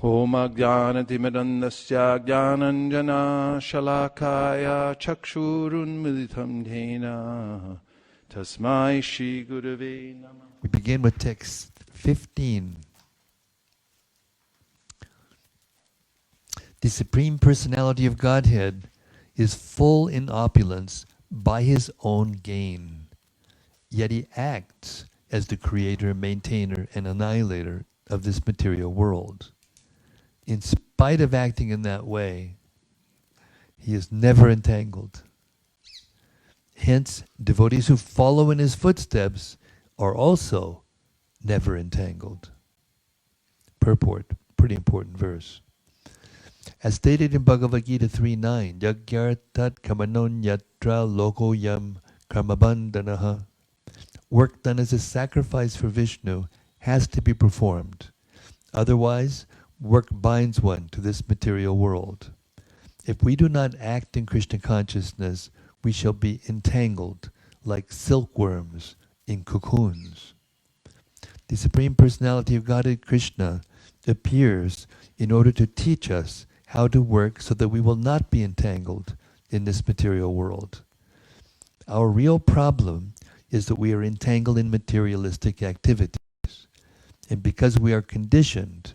Om Ajnanatimidandasya Jnananjana Shalakaya Chakshurunmilitam Dhena Tasmai Shri Gurave Namah. We begin with text 15. The Supreme Personality of Godhead is full in opulence by his own gain. Yet he acts as the creator, maintainer, and annihilator of this material world. In spite of acting in that way, he is never entangled. Hence, devotees who follow in his footsteps are also never entangled. Purport, pretty important verse. As stated in Bhagavad Gita 3.9, Yagyartat kamanon yatra loko yam karmabandhanaha. Work done as a sacrifice for Vishnu has to be performed. Otherwise, work binds one to this material world. If we do not act in Krishna consciousness, we shall be entangled like silkworms in cocoons. The Supreme Personality of Godhead Krishna appears in order to teach us how to work so that we will not be entangled in this material world. Our real problem is that we are entangled in materialistic activities. And because we are conditioned,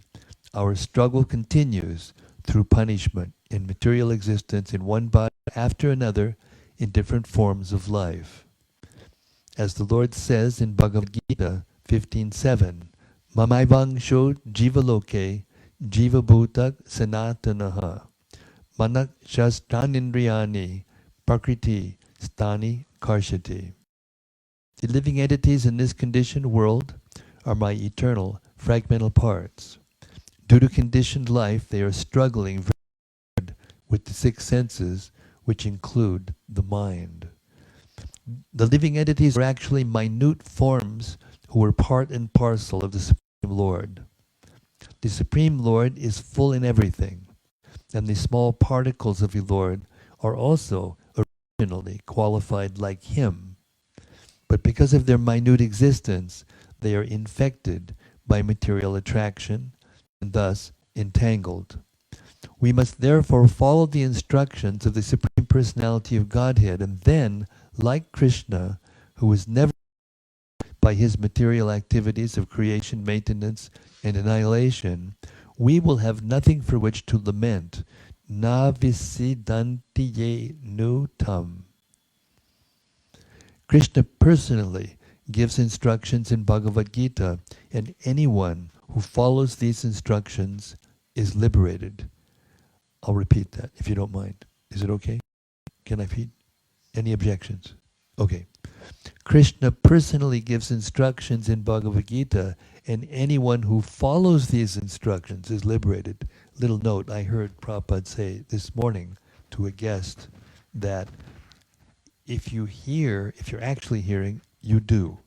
our struggle continues through punishment in material existence in one body after another in different forms of life. As the Lord says in Bhagavad Gita 15.7, Mamaivangsho jivaloke jivabhutak sanatanaha manak shastanindriyani prakriti stani karshati. The living entities in this conditioned world are my eternal fragmental parts. Due to conditioned life, they are struggling very hard with the six senses, which include the mind. The living entities are actually minute forms who are part and parcel of the Supreme Lord. The Supreme Lord is full in everything, and the small particles of the Lord are also originally qualified like Him. But because of their minute existence, they are infected by material attraction, and thus entangled. We must therefore follow the instructions of the Supreme Personality of Godhead, and then, like Krishna, who was never by his material activities of creation, maintenance, and annihilation, we will have nothing for which to lament. Na visidanti ye nu tam. Krishna personally gives instructions in Bhagavad Gita, and anyone who follows these instructions is liberated. I'll repeat that if you don't mind. Is it okay? Can I feed? Any objections? Okay. Krishna personally gives instructions in Bhagavad Gita, and anyone who follows these instructions is liberated. Little note, I heard Prabhupada say this morning to a guest that if you're actually hearing, you do.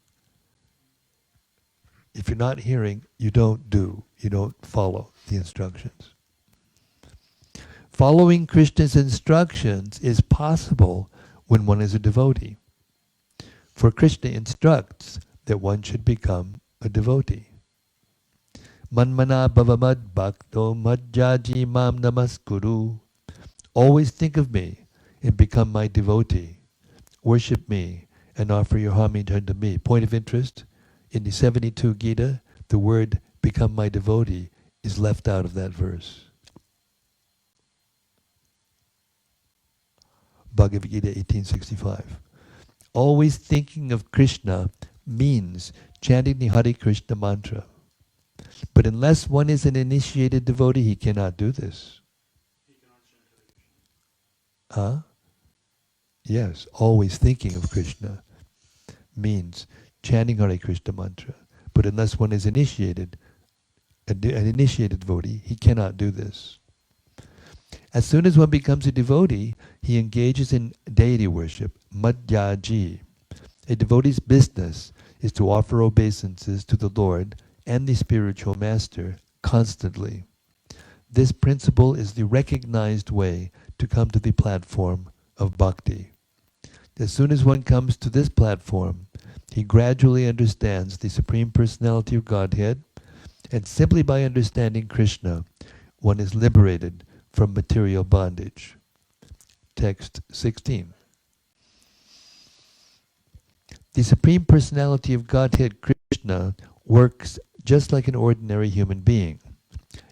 If you're not hearing, you don't do. You don't follow the instructions. Following Krishna's instructions is possible when one is a devotee. For Krishna instructs that one should become a devotee. Manmana bhavamad bhakto madhyaji mam namaskuru. Always think of me and become my devotee. Worship me and offer your homage unto me. Point of interest, in the 72 Gita, the word become my devotee is left out of that verse. Bhagavad Gita 1865. Always thinking of Krishna means chanting the Hare Krishna mantra. But unless one is an initiated devotee, he cannot do this. Huh? Yes, always thinking of Krishna means chanting Hare Krishna mantra. But unless one is initiated, an initiated devotee, he cannot do this. As soon as one becomes a devotee, he engages in deity worship, madhyaji. A devotee's business is to offer obeisances to the Lord and the spiritual master constantly. This principle is the recognized way to come to the platform of bhakti. As soon as one comes to this platform, he gradually understands the Supreme Personality of Godhead, and simply by understanding Krishna, one is liberated from material bondage. Text 16. The Supreme Personality of Godhead, Krishna, works just like an ordinary human being,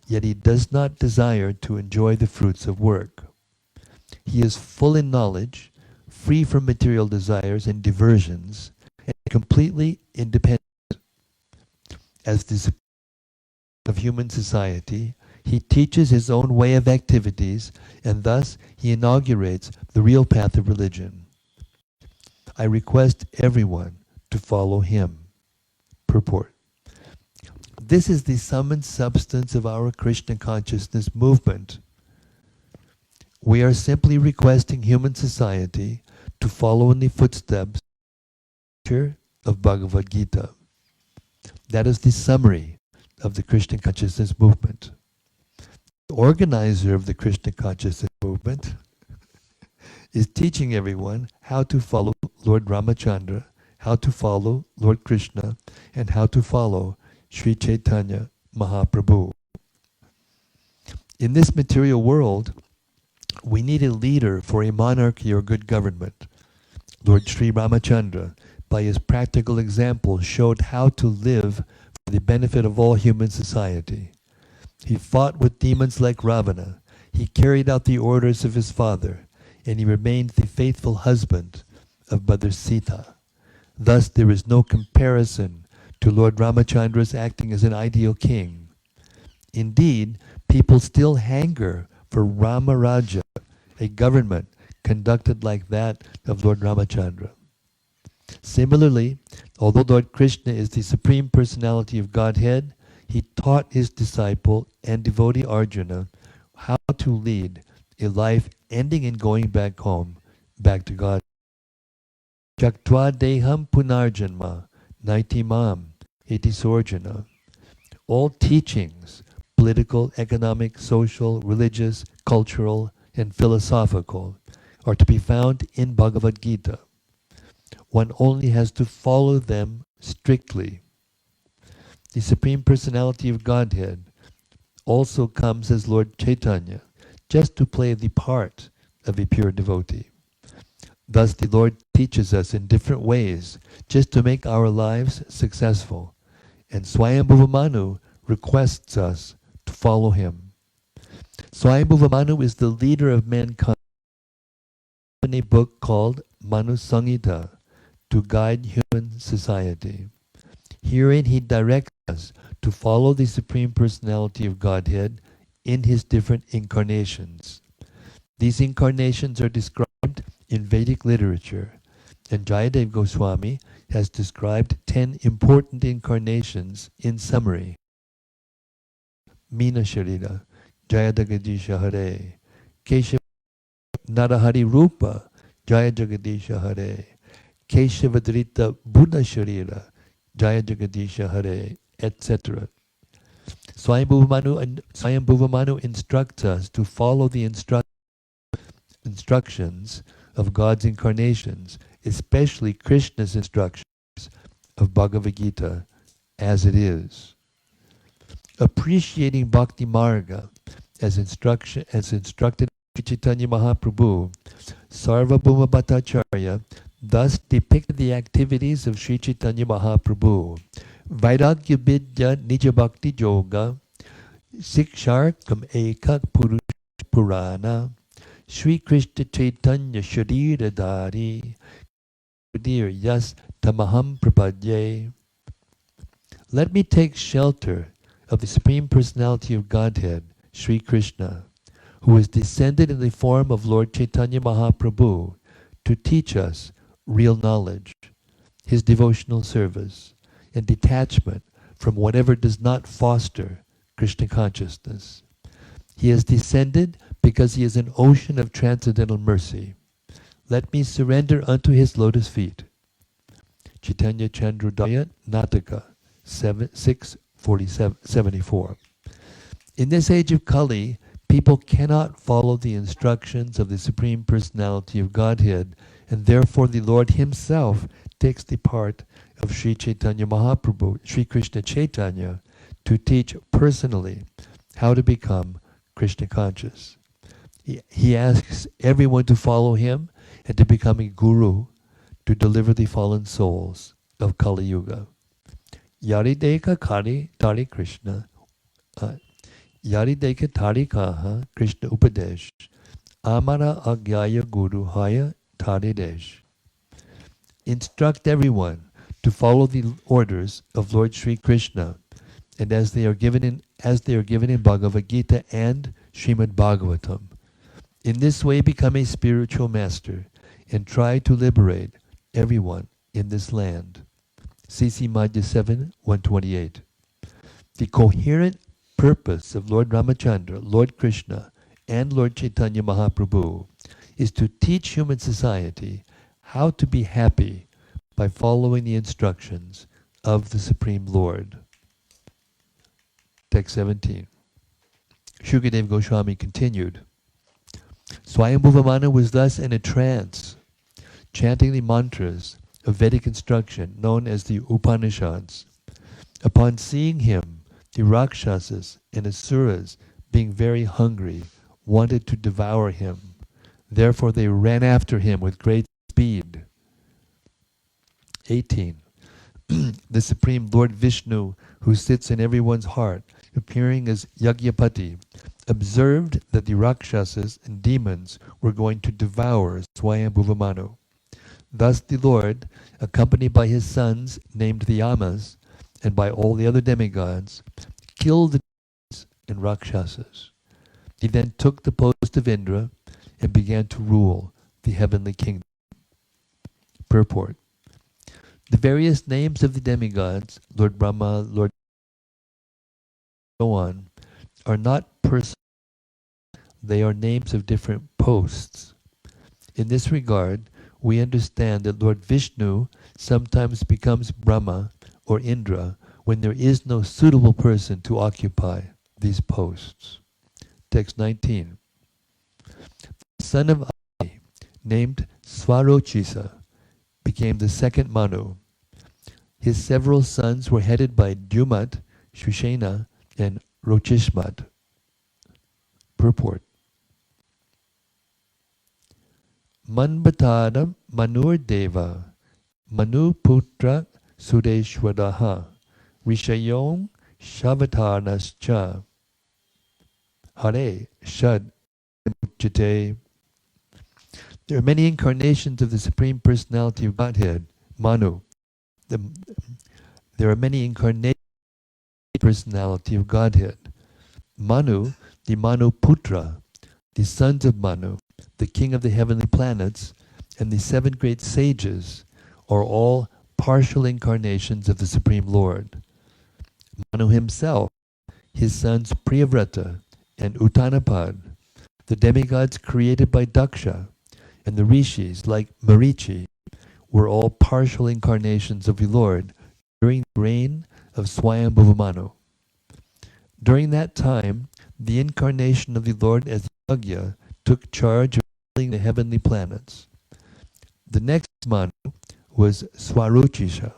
yet he does not desire to enjoy the fruits of work. He is full in knowledge, free from material desires and diversions, and completely independent. As the Supreme of human society, he teaches his own way of activities, and thus he inaugurates the real path of religion. I request everyone to follow him. Purport. This is the sum and substance of our Krishna consciousness movement. We are simply requesting human society to follow in the footsteps of Bhagavad Gita. That is the summary of the Krishna consciousness movement. The organizer of the Krishna consciousness movement is teaching everyone how to follow Lord Ramachandra, how to follow Lord Krishna, and how to follow Sri Chaitanya Mahaprabhu. In this material world, we need a leader for a monarchy or good government. Lord Sri Ramachandra, by his practical example, showed how to live for the benefit of all human society. He fought with demons like Ravana. He carried out the orders of his father, and he remained the faithful husband of Mother Sita. Thus there is no comparison to Lord Ramachandra's acting as an ideal king. Indeed, people still hanker for Rama Raja, a government conducted like that of Lord Ramachandra. Similarly, although Lord Krishna is the Supreme Personality of Godhead, he taught his disciple and devotee Arjuna how to lead a life ending in going back home, back to God. Jaktva deham punarjanma, naitimam iti sorjana. All teachings, political, economic, social, religious, cultural, and philosophical, are to be found in Bhagavad Gita. One only has to follow them strictly. The Supreme Personality of Godhead also comes as Lord Chaitanya, just to play the part of a pure devotee. Thus the Lord teaches us in different ways, just to make our lives successful. And Swayambhuva Manu requests us to follow him. Swayambhuva Manu is the leader of mankind in a book called Manu Samhita, to guide human society. Herein he directs us to follow the Supreme Personality of Godhead in his different incarnations. These incarnations are described in Vedic literature, and Jayadev Goswami has described 10 important incarnations in summary. Meena Sharira, Jayadagadisha Hare, Keshava Narahari Rupa, Jayadagadisha Hare, Keshavadrita Buddha Sharira, Jayadagadisha Hare, etc. Swayambhuva Manu instructs us to follow the instructions of God's incarnations, especially Krishna's instructions of Bhagavad Gita as it is. Appreciating Bhakti Marga as instructed by Chaitanya Mahaprabhu, Sarvabhauma Bhattacharya thus depicted the activities of Sri Chaitanya Mahaprabhu. Vairagya Vidya Nija Bhakti Yoga, Siksharkam Ekak Purush Purana, Sri Krishna Chaitanya Sharira Dhari, Kudir Yas Tamaham Prapadye. Let me take shelter of the Supreme Personality of Godhead, Sri Krishna, who is descended in the form of Lord Chaitanya Mahaprabhu to teach us real knowledge, his devotional service, and detachment from whatever does not foster Krishna consciousness. He has descended because he is an ocean of transcendental mercy. Let me surrender unto his lotus feet. Chaitanya Chandrodaya Nataka 6:74. In this age of Kali, people cannot follow the instructions of the Supreme Personality of Godhead, and therefore the Lord himself takes the part of Sri Chaitanya Mahaprabhu, Sri Krishna Chaitanya, to teach personally how to become Krishna conscious. He asks everyone to follow him and to become a guru to deliver the fallen souls of Kali Yuga. Yarideka Kari Tari Krishna. Yarideka Tari Kaha Krishna Upadesh. Amara Agyaya Guru Haya Taridesh. Instruct everyone to follow the orders of Lord Sri Krishna, and as they are given in Bhagavad Gita and Srimad Bhagavatam. In this way, become a spiritual master and try to liberate everyone in this land. CC Madhya 7, 128. The coherent purpose of Lord Ramachandra, Lord Krishna, and Lord Chaitanya Mahaprabhu is to teach human society how to be happy by following the instructions of the Supreme Lord. Text 17. Shukadev Goswami continued. Swayambhuvamana was thus in a trance, chanting the mantras of Vedic instruction known as the Upanishads. Upon seeing him, the Rakshasas and Asuras, being very hungry, wanted to devour him. Therefore they ran after him with great speed. 18. The Supreme Lord Vishnu, who sits in everyone's heart, appearing as Yagyapati, observed that the Rakshasas and demons were going to devour Swayambhuvamanu. Thus the Lord, accompanied by his sons named the Yamas, and by all the other demigods, killed the demons and Rakshasas. He then took the post of Indra and began to rule the heavenly kingdom. Purport. The various names of the demigods, Lord Brahma, Lord so on, are not persons. They are names of different posts. In this regard, we understand that Lord Vishnu sometimes becomes Brahma or Indra when there is no suitable person to occupy these posts. Text 19. The son of Adi, named Swarochisa, became the second Manu. His several sons were headed by Dumat, Shushena, and Rochishmat. Purport. Manbatadam Manur Deva Manu Putra Sudeshwadaha Rishayom Shavatarnascha Hare Shad Muchite. There are many incarnations of the Supreme Personality of Godhead, Manu. There are many incarnations of the Personality of Godhead. Manu, the Manu Putra, the sons of Manu, the king of the heavenly planets, and the seven great sages are all partial incarnations of the Supreme Lord. Manu himself, his sons Priyavrata and Uttanapad, the demigods created by Daksha, and the rishis like Marichi, were all partial incarnations of the Lord during the reign of Swayambhuvamanu. During that time, the incarnation of the Lord as Yagya took charge of ruling the heavenly planets. The next Manu was Swaruchisha.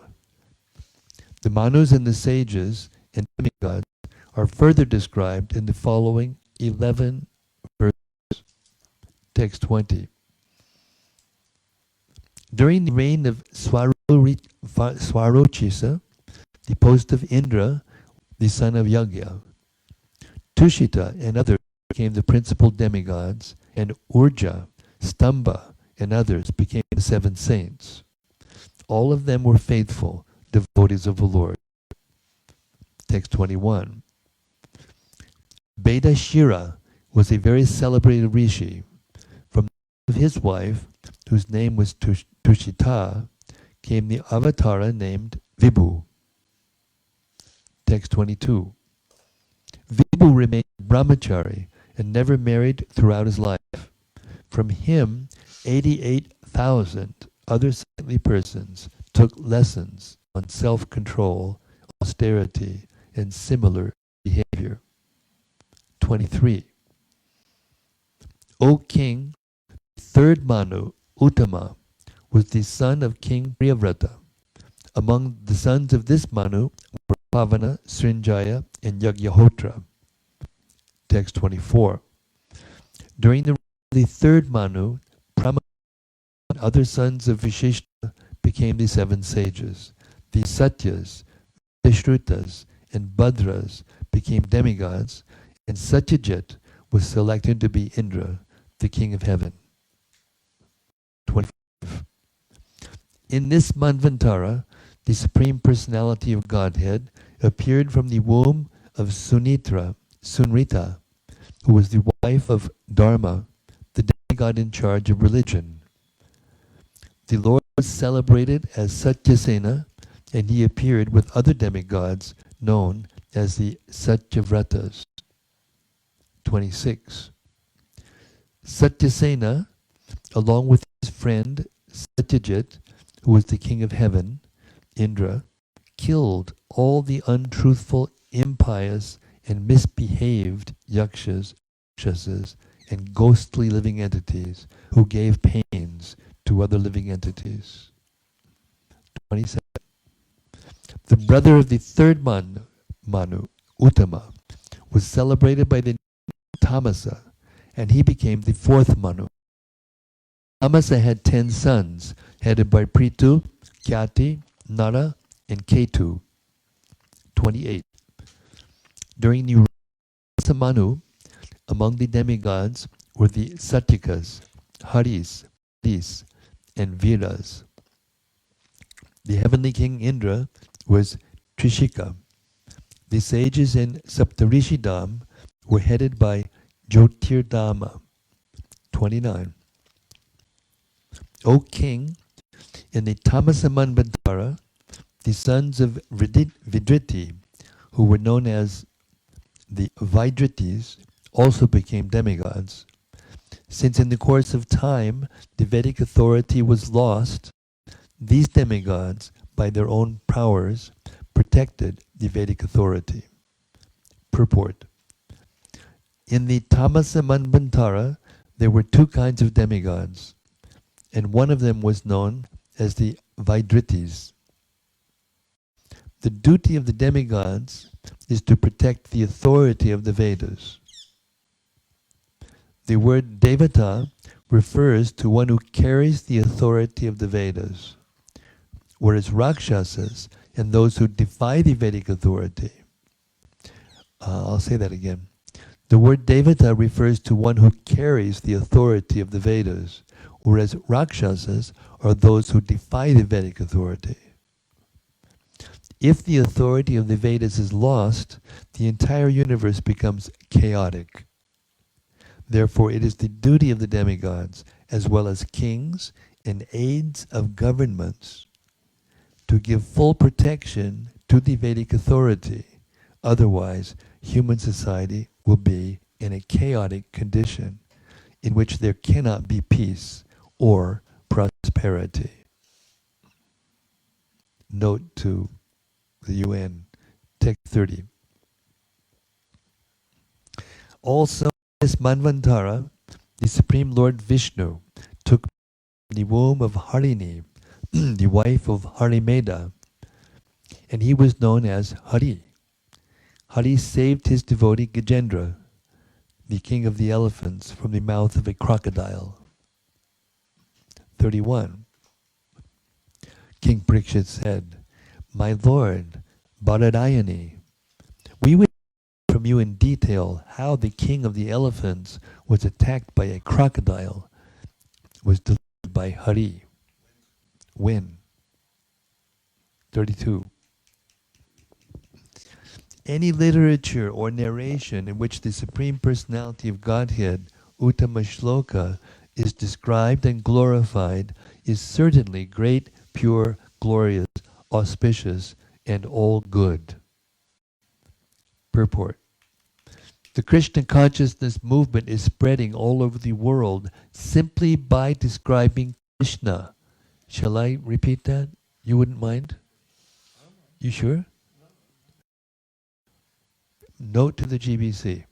The Manus and the sages and demigods are further described in the following 11 verses. Text 20. During the reign of Swarochisa, the post of Indra, the son of Yagya, Tushita and others became the principal demigods, and Urja, Stamba, and others became the seven saints. All of them were faithful devotees of the Lord. Text 21. Bedashira was a very celebrated rishi. From his wife, whose name was Tushita, came the avatara named Vibhu. Text 22. Vibhu remained brahmachari and never married throughout his life. From him, 88,000 other saintly persons took lessons on self-control, austerity, and similar behavior. 23. O king, the third Manu, Uttama, was the son of King Priyavrata. Among the sons of this Manu were Pavana, Srinjaya, and Yagyahotra. Text 24. During the third Manu, Brahma and other sons of Vishishta became the 7 sages. The Satyas, Vishrutas, and Badras became demigods, and Satyajit was selected to be Indra, the king of heaven. 25. In this Manvantara, the Supreme Personality of Godhead appeared from the womb of Sunrita, who was the wife of Dharma, the demigod in charge of religion. The Lord was celebrated as Satyasena, and he appeared with other demigods known as the Satyavratas. 26. Satyasena, along with his friend Satyajit, who was the king of heaven, Indra, killed all the untruthful, impious, and misbehaved yakshas, rakshasas, and ghostly living entities who gave pains to other living entities. 27. The brother of the third Manu, Uttama, was celebrated by the Tamasa, and he became the fourth Manu. Tamasa had 10 sons, headed by Prithu, Kyati, Nara, and Ketu. 28. During the Rasa Manu, among the demigods were the Satyakas, Haris, and Viras. The heavenly king Indra was Trishika. The sages in Saptarishidam were headed by Jyotirdama. 29. O king, in the Tamasa Manvantara, the sons of Vidriti, who were known as the Vaidritis, also became demigods. Since in the course of time the Vedic authority was lost, these demigods, by their own powers, protected the Vedic authority. Purport. In the Tamasa Manvantara, there were 2 kinds of demigods, and one of them was known as the Vaidritis. The duty of the demigods is to protect the authority of the Vedas. The word Devata refers to one who carries the authority of the Vedas, whereas Rakshasas and those who defy the Vedic authority. I'll say that again. The word Devata refers to one who carries the authority of the Vedas, whereas Rakshasas are those who defy the Vedic authority. If the authority of the Vedas is lost, the entire universe becomes chaotic. Therefore, it is the duty of the demigods, as well as kings and aides of governments, to give full protection to the Vedic authority. Otherwise, human society will be in a chaotic condition in which there cannot be peace or prosperity. Note to the UN, Text 30. Also, in this Manvantara, the Supreme Lord Vishnu took the womb of Harini, the wife of Harimeda, and he was known as Hari. Hari saved his devotee Gajendra, the king of the elephants, from the mouth of a crocodile. 31. King Parikshit said, "My lord, Bharadayani, we would hear from you in detail how the king of the elephants was attacked by a crocodile, was delivered by Hari." When? 32. Any literature or narration in which the Supreme Personality of Godhead, Uttama Shloka, is described and glorified is certainly great, pure, glorious, auspicious, and all good. Purport. The Krishna consciousness movement is spreading all over the world simply by describing Krishna. Shall I repeat that? You wouldn't mind? You sure? Note to the GBC.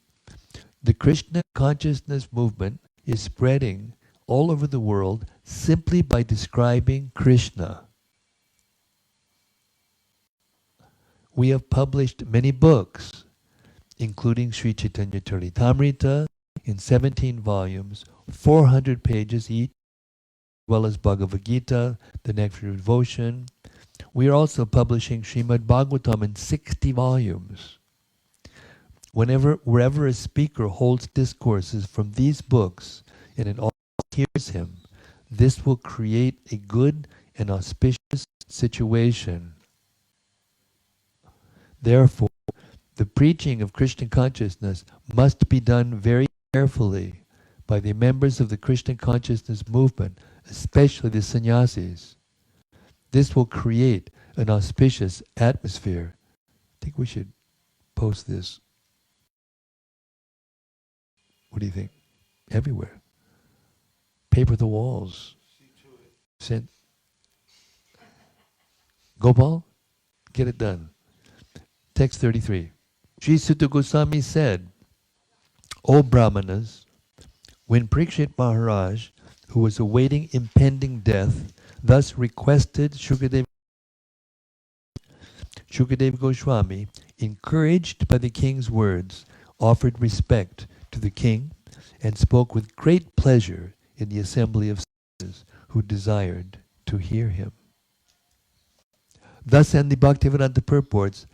The Krishna consciousness movement is spreading all over the world simply by describing Krishna. We have published many books including Sri Chaitanya Charitamrita in 17 volumes, 400 pages each, as well as Bhagavad Gita, the Nectar of Devotion. We are also publishing Srimad Bhagavatam in 60 volumes. Wherever a speaker holds discourses from these books and an audience hears him, this will create a good and auspicious situation. Therefore, the preaching of Krishna consciousness must be done very carefully by the members of the Krishna consciousness movement, especially the sannyasis. This will create an auspicious atmosphere. I think we should post this. What do you think? Everywhere. Paper the walls. Send. Gopal, get it done. Text 33. Sri Sutta Goswami said, O Brahmanas, when Parikshit Maharaj, who was awaiting impending death, thus requested Shukadev Goswami, encouraged by the king's words, offered respect to the king and spoke with great pleasure in the assembly of sages who desired to hear him. Thus end the Bhaktivedanta purports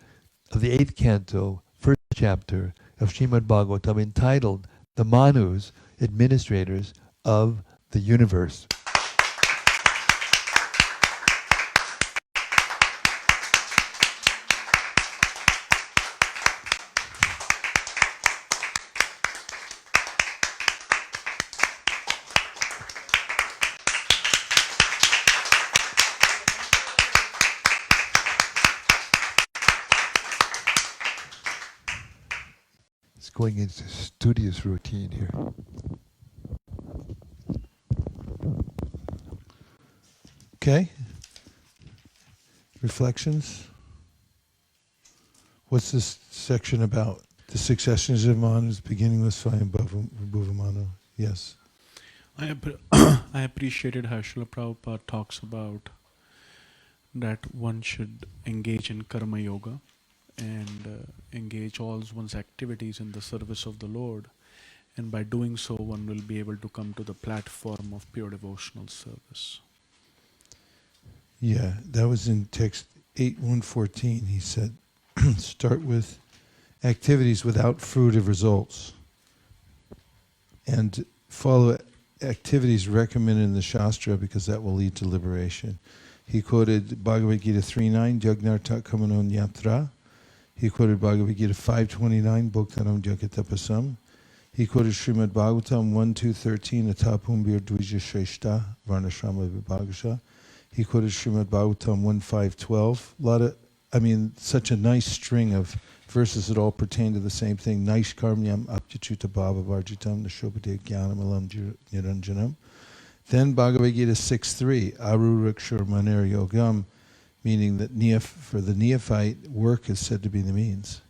of the 8th canto, 1st chapter of Srimad Bhagavatam, entitled The Manus, Administrators of the Universe. Going into studious routine here. Okay. Reflections? What's this section about? The successions of Manus beginning with Swayam Bhuvamanu. Yes. I appreciated how Srila Prabhupada talks about that one should engage in karma yoga and engage all one's activities in the service of the Lord, and by doing so one will be able to come to the platform of pure devotional service. Yeah, that was in text 8.114. He said, start with activities without fruitive results and follow activities recommended in the Shastra, because that will lead to liberation. He quoted Bhagavad Gita 3.9, Jagnarta Kamanon Yatra. He quoted Bhagavad Gita 5.29, Bhoktanam Jagatapasam. He quoted Srimad Bhagavatam 1.2.13, Atapumbir Dvija Shreshta, Varnashrama Vibhagasha. He quoted Srimad Bhagavatam 1.5.12. Such a nice string of verses that all pertain to the same thing. Naishkarmyam Apyachuta Bhava Varjitam Nashobhade Jnanamalam Niranjanam. Then Bhagavad Gita 6.3, Arurakshar Maner Yogam, meaning that for the neophyte, work is said to be the means.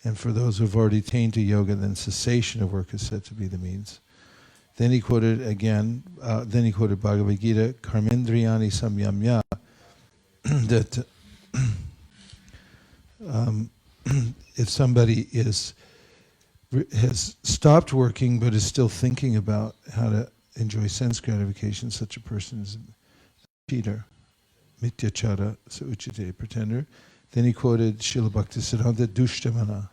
And for those who have already attained to yoga, then cessation of work is said to be the means. Then he quoted Bhagavad Gita, Karmendriyani Samyamya, that if somebody has stopped working but is still thinking about how to enjoy sense gratification, such a person is a cheater. Mityachara Sauchite, pretender. Then he quoted Srila Bhaktisiddhanta Dushtamana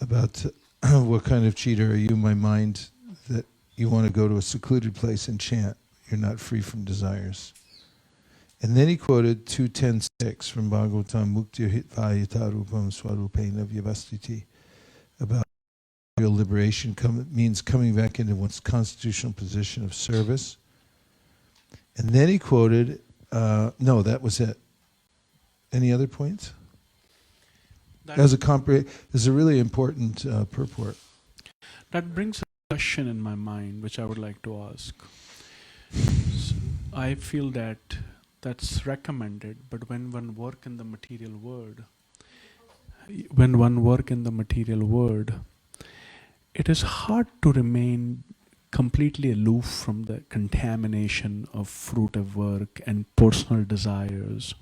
about what kind of cheater are you, my mind, that you want to go to a secluded place and chant. You're not free from desires. And then he quoted 2.10.6 from Bhagavatam, Muktir Hitvayata Rupam Swarupena Vyavastiti, about real liberation means coming back into one's constitutional position of service. And then he quoted, no, that was it. Any other points? There's a really important purport. That brings a question in my mind which I would like to ask. So I feel that that's recommended, but when one work in the material world, it is hard to remain completely aloof from the contamination of fruitive work and personal desires.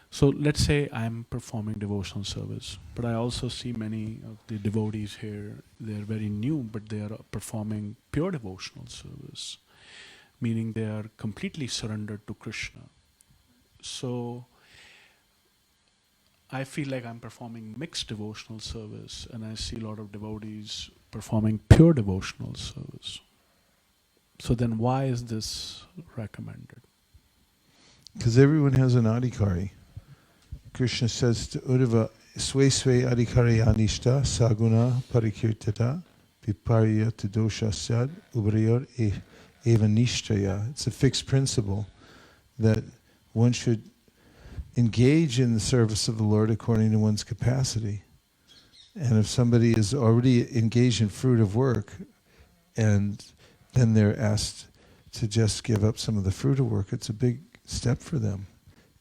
So let's say I'm performing devotional service, but I also see many of the devotees here, they're very new, but they are performing pure devotional service, meaning they are completely surrendered to Krishna. So I feel like I'm performing mixed devotional service, and I see a lot of devotees performing pure devotional service. So then why is this recommended? Because everyone has an adhikari. Krishna says to Uddhava, Swe Swe adhikari anishta saguna parikirtata viparya dosha sad ubriyor eva nishtaya. It's a fixed principle that one should engage in the service of the Lord according to one's capacity. And if somebody is already engaged in fruitive work, and then they're asked to just give up some of the fruitive work, it's a big step for them.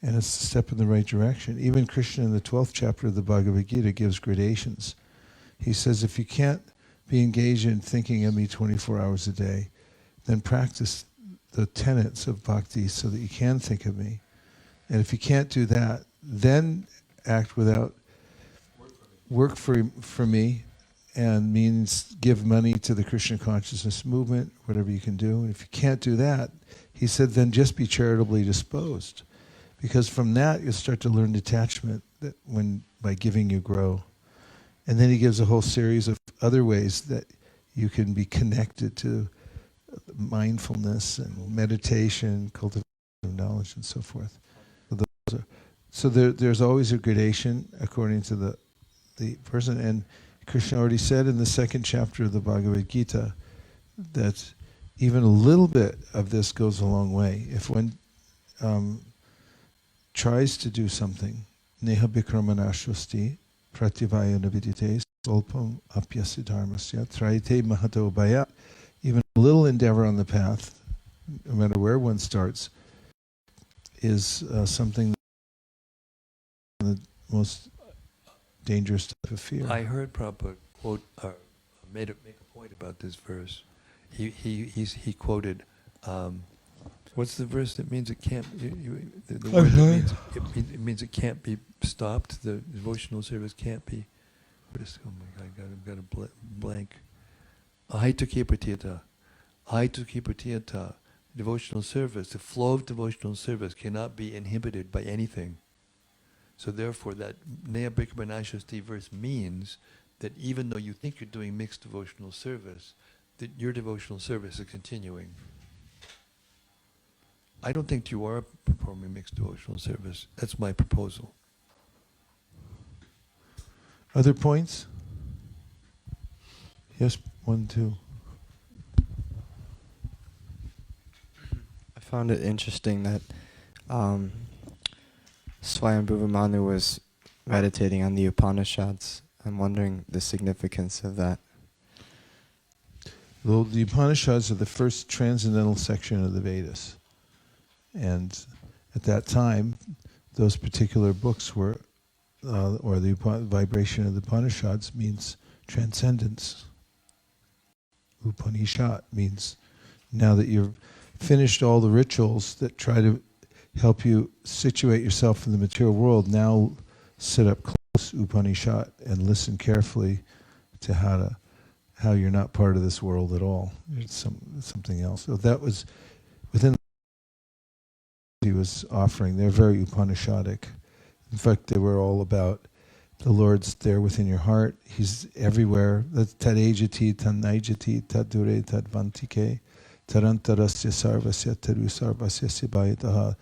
And it's a step in the right direction. Even Krishna in the 12th chapter of the Bhagavad Gita gives gradations. He says, if you can't be engaged in thinking of me 24 hours a day, then practice the tenets of bhakti so that you can think of me. And if you can't do that, then act without work for me, and means give money to the Krishna consciousness movement, whatever you can do. And if you can't do that, he said, then just be charitably disposed. Because from that, you'll start to learn detachment, that when by giving you grow. And then he gives a whole series of other ways that you can be connected to mindfulness and meditation, cultivation of knowledge, and so forth. So there's always a gradation according to the person. And Krishna already said in the 2nd chapter of the Bhagavad Gita that even a little bit of this goes a long way. If one tries to do something, neha bikramanashvasti prativaya navidite solpam apyasi dharmasya traite mahato bhaya. Even a little endeavor on the path, no matter where one starts, is something the most dangerous type of fear. I heard Prabhupada quote, make a point about this verse. He quoted, what's the verse that means it can't? The word that means it can't be stopped. The devotional service can't be. What is? Oh my God! I've got a blank. Ahitakipatiyata. Ahitakipatiyata. Devotional service. The flow of devotional service cannot be inhibited by anything. So therefore, that Neha Bhikmanashasti verse means that even though you think you're doing mixed devotional service, that your devotional service is continuing. I don't think you are performing mixed devotional service. That's my proposal. Other points? Yes, 1, 2. I found it interesting that Swayambhuva Manu was meditating on the Upanishads. I'm wondering the significance of that. Well, the Upanishads are the first transcendental section of the Vedas. And at that time, those particular books were, or the vibration of the Upanishads means transcendence. Upanishad means now that you've finished all the rituals that try to help you situate yourself in the material world, now sit up close, Upanishad, and listen carefully to how you're not part of this world at all. It's something else. So that was within he was offering. They're very Upanishadic. In fact, they were all about the Lord's there within your heart. He's everywhere. That's tadejati, tannaijati, tadure, tadvantike, tarantarasya sarvasya taru sarvasya sibayataha.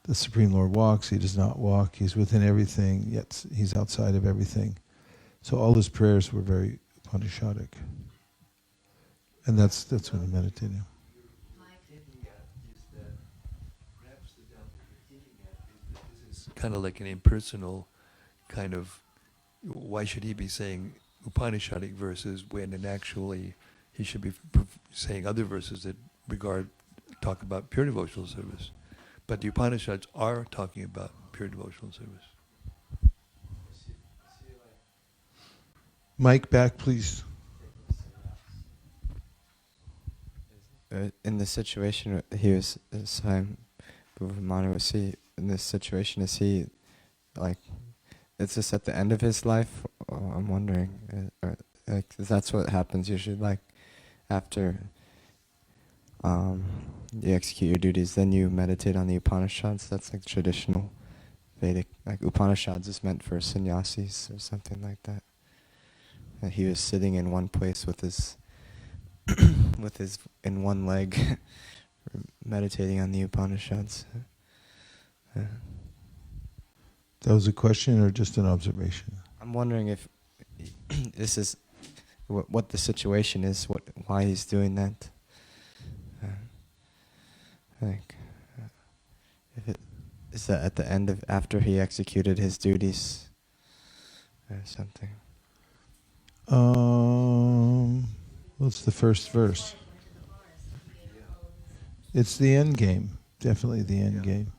The Supreme Lord walks, he does not walk, he's within everything, yet he's outside of everything. So all his prayers were very Upanishadic. And that's what I'm meditating. Kind of like an impersonal kind of, why should he be saying Upanishadic verses when actually he should be saying other verses that talk about pure devotional service? But the Upanishads are talking about pure devotional service. Mike, back please. In the situation he was, Swayambhuva Manu was in this situation, is he like, it's just at the end of his life? I'm wondering, or, like, that's what happens usually, like, after you execute your duties, then you meditate on the Upanishads. That's like traditional Vedic, like Upanishads is meant for sannyasis or something like that. And he was sitting in one place with his, in one leg, meditating on the Upanishads. That was a question or just an observation? I'm wondering if this is what the situation is, why he's doing that. Like, if it is that at the end of after he executed his duties or something. What's the first verse? It's the end game. Definitely the end game.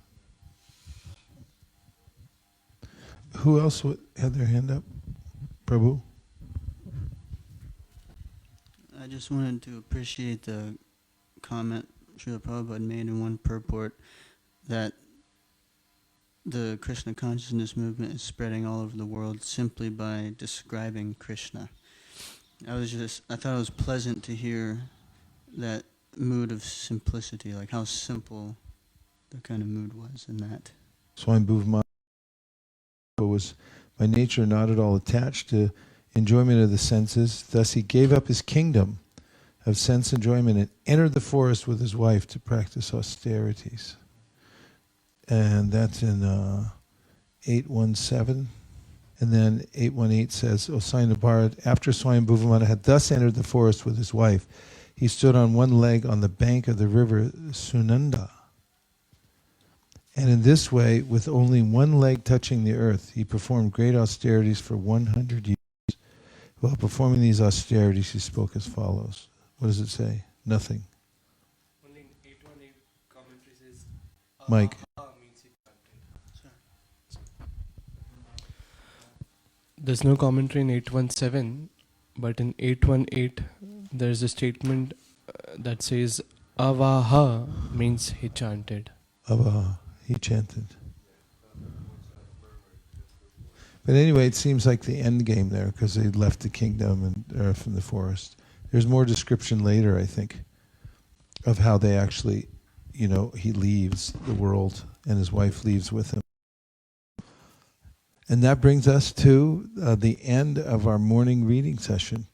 Who else had their hand up? Prabhu? I just wanted to appreciate the comment Srila Prabhupada made in one purport that the Krishna consciousness movement is spreading all over the world simply by describing Krishna. I thought it was pleasant to hear that mood of simplicity, like how simple the kind of mood was in that. Swayambhuva was by nature not at all attached to enjoyment of the senses. Thus he gave up his kingdom of sense enjoyment and entered the forest with his wife to practice austerities. And that's in 817. And then 818 says, O sign of Bharat, after Swayambhuva had thus entered the forest with his wife, he stood on one leg on the bank of the river Sunanda. And in this way, with only one leg touching the earth, he performed great austerities for 100 years. While performing these austerities, he spoke as follows. What does it say? Nothing. Only in 818 commentary says, Mike. means he planted. There's no commentary in 817, but in 818 there's a statement that says avaha means he chanted. Avaha, he chanted. But anyway, it seems like the end game there, because they left the kingdom and earth and the forest. There's more description later, I think, of how they actually, he leaves the world and his wife leaves with him. And that brings us to the end of our morning reading session.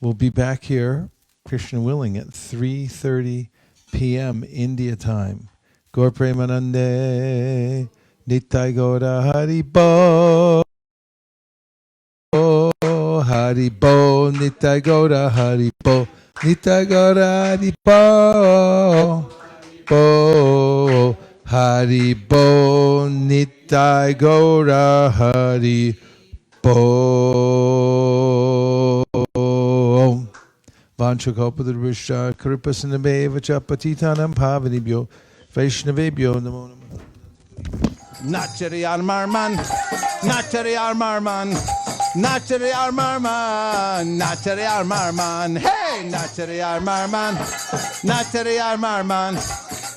We'll be back here, Krishna willing, at 3:30 p.m. India time. Gaur Premanande, Nitai Gaura Haribo. Haribo, Nitai Gaura Haribo, Nitai Gaura Haribo, Bo, Haribo, Nitai Gaura Haribo. Vanchakalpadrishya Kripasanabeva Chapatitanam Pavanibhyo Vaishnavebhyo Namo Namo. Nachari Armarman, Nachari Armarman, Nachari Armarman, Nachari Armarman, hey, Nachari Armarman, Nachari Armarman,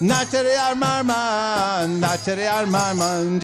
Nachari Armarman, Nachari Armarman.